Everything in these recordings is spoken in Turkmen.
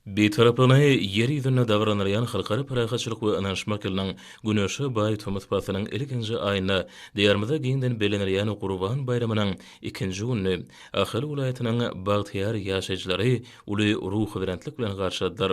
Betaraplyny ýer ýüzünde dagranýan halkara parahatçylyk we anaşmakylyň Güneşe baý Tomat pasynyň ilkinji aýyna diýarmyza giňden belenýän Gurban baýramynyň ikinji günü Ahal welaýatynyň bagtyar ýaşaýjylary uly ruh berentlik bilen garşydylar.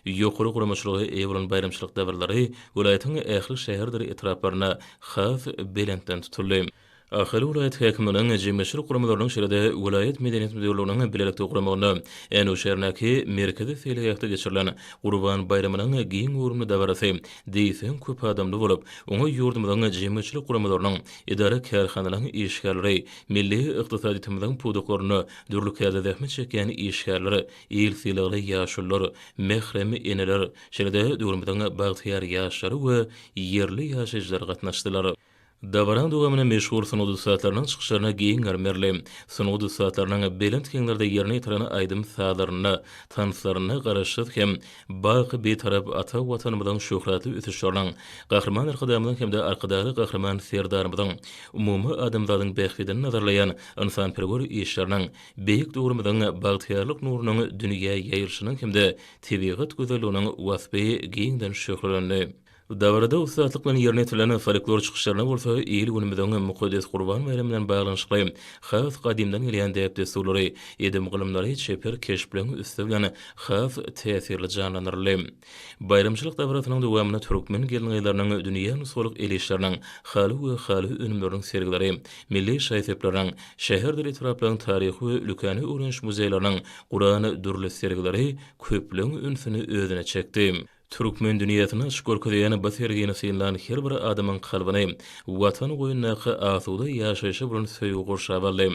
Ýokary guramaçylygy ewren bayramçylyk davrlary welaýatyň ähli şäherleri etraplaryna has belentden tutuldy. Ahali vilayet häkiminiň jemgyýetçilik guramalarynyň şeride vilayet medeniýet müdürlüğiniň bilelikde guramagyny enu şähernäki merkezi feýleýekde geçirilen Gurban bayramynyň giň urumly dawarasy diýsen köp adamly bolup, oňa ýurdumyzyň jemgyýetçilik guramalarynyň idara kärhanalaryň işgärleri, milli ykdysady tymyzyň puduklaryny dürlükde zähmet çekýän işgärleri, ýyl sylagly ýaşullar, mehremi eneler şeride durumyzyň bagtyar ýaşlary we ýerli ýaşaýjylar gatnaşdylar. Davaran dowamyna meşhur sunudy saatlarynyň çykyşlaryna giň garmerli, sunudy saatlarynyň belent keňlerde ýerine ýetiren aýdym saatlaryny, tanslaryny garaşyp hem baky betarap ata watanymyzyň şöhratly ötüşlerini, gahrman arkadamyzyň hem de arkadaly gahrman serdarymyzyň, umumy adamlaryň bähfidini nazarlayan insanperwer işleriniň, beýik durumyzyň bagtyarlyk nurunyň dünýä ýaýylyşynyň hem de tebigat gözelliginiň wasfy giňden şöhretlendi. Davarada ustaatlyk bilen ýerine ýetilen folklor çykyşlaryna bolsa, ýyl günümiziň mukaddes Gurban bayramı bilen baglanşykly has gadymdan gelýän däpde sulary, edim gylymlary çeper keş bilen üstü bilen has täsirli janlanyrly. Bayramçylyk dawratynyň dowamyna türkmen gelňeýlerini dünýä nusuluk elişleriniň haly we haly önümläriniň sergileri, milli şaýsepleriniň, şäherler etraplaryň taryhy we lükany öwrenş muzeýlarynyň Gurany dürli sergileri köpleň ünsüni özüne çekdi. Türkmen dünýäsine şükürküdýän basyrgyny synlan her bir adamyň kalbyny watan goýundaky asuda ýaşaýşy bilen söýüp gurşabaly.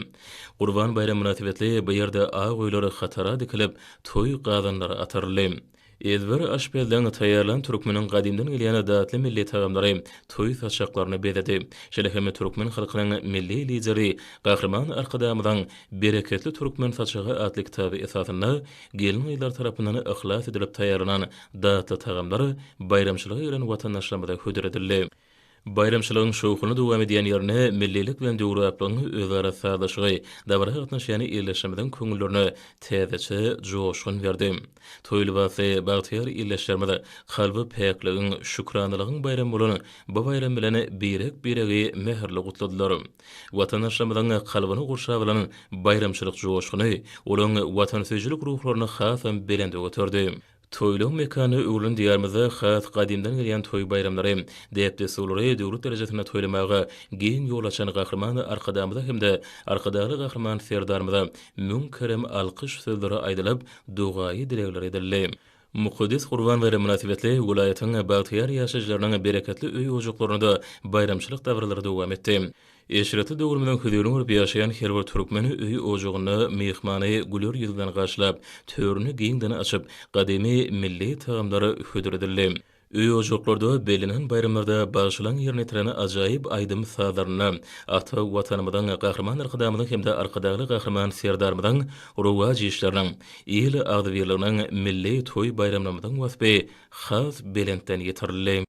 Gurban bayramı münasibetli bu ýerde aýlary hatara dikilip toý gazanlary atarly. Ezber aşpelden taýýarlan türkmeniň gadymdan gelýän adatly milli tagamlary toý saçaklaryny bezedi. Şeýle türkmen halkynyň milli lideri gahrman arkadamydan bereketli türkmen saçagy adly kitaby esasyna gelin aýlar tarapyndan ihlas edilip taýýarlanan datly tagamlary bayramçylygy ýeren watandaşlarymyza hödüredildi. Bayramçylygyň şowkuny dowam edýän ýerine millilik bilen döwraplaryň özara sadaşygy, dawra gatnaşýany ýerleşmeden köňüllerini täzeçe joşgun berdi. Toýlubasy bagtyar ýerleşmede kalby päkligiň, şükranylygyň bayram bolan bu bayram bilen biregi meherli gutladylar. Watandaşlarymyzyň kalbyny gurşap alan bayramçylyk joşguny, olaň watan söýjilik ruhlaryny hasam belende götürdi. Toýlaw mekany öwrün diýarmyza has gadymdan gelýän toý bayramlary däpde sulary döwlet derejesinde toýlamaga giň ýol açan gahrman arkadamyza hem de arkadaly gahrman serdarmyza münkerem alkyş sözleri aýdylyp dugaý dilekler edildi. Mukaddes Gurban bayramı münasibetli welaýatyň bagtyar ýaşaýjylarynyň bereketli öý ojaklaryny da bayramçylyk dawralary dowam etdi. Eşreti döwründen ködürüň urip ýaşaýan her bir türkmeni öýü ojagyny mehmany güler ýüzünden garşylap, töwerini giňden açyp, gadymy milli tagamlary hödüredildi. Öýü ojaklarda belinen bayramlarda bagşylan ýerine ýetiren ajaýyp aýdym saatlaryny, ata watanymyzyň gahrman arkadamynyň hem de arkadaly gahrman serdarmyzyň ruwaj işleriniň, ýyly agdybirliginiň milli toý bayramlarymyzyň wasfy has belentden ýetirildi.